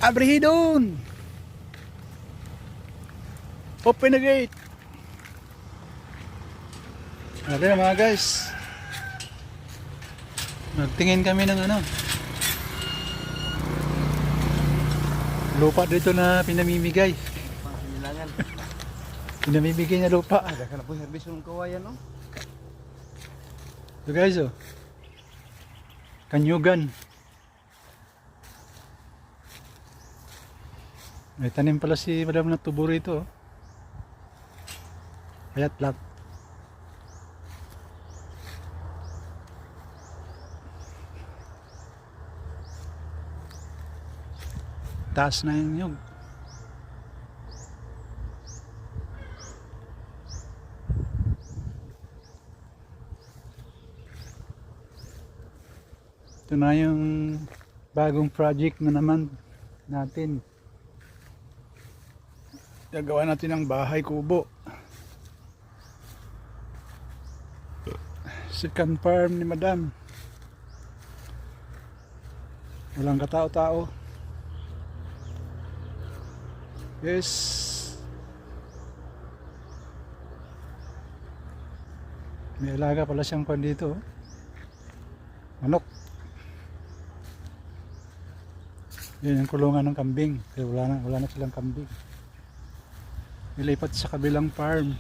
Abrihidon! Open the gate! Ano na mga guys? Nagtingin kami ng ano, lupa dito na pinamimigay. Panghilangan. Pinamimigay na lupa. Ada ka na po herbis ng kawayan, no? So guys, oh. Kanyugan. May tanim pala si Madam na tubo rito, oh. Payat lang. Taas na yung nyug. Ito na yung bagong project na naman natin. Gagawa natin ng bahay kubo. Second farm ni Madam. Walang katao-tao. Yes. May alaga pala siyang pan dito, oh. Manok. Yan yung kulungan ng kambing. Kaya wala na silang kambing. Nilipat sa kabilang farm.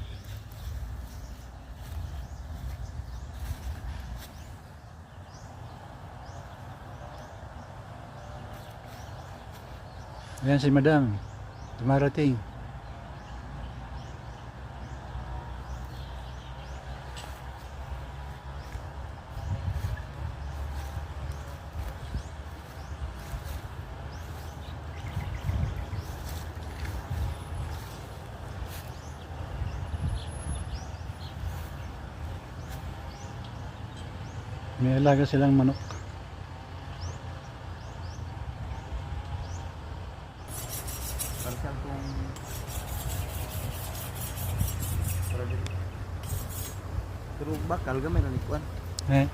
Ayan si Madam. Dumarating. May alaga silang manok. Parang kung pero bakal gamay na nikuan. Eh.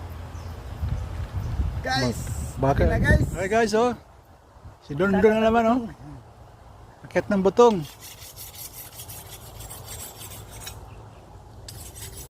Guys, Bakal. okay na, guys. Okay guys, oh. Si Don na naman, oh. Akit ng butong.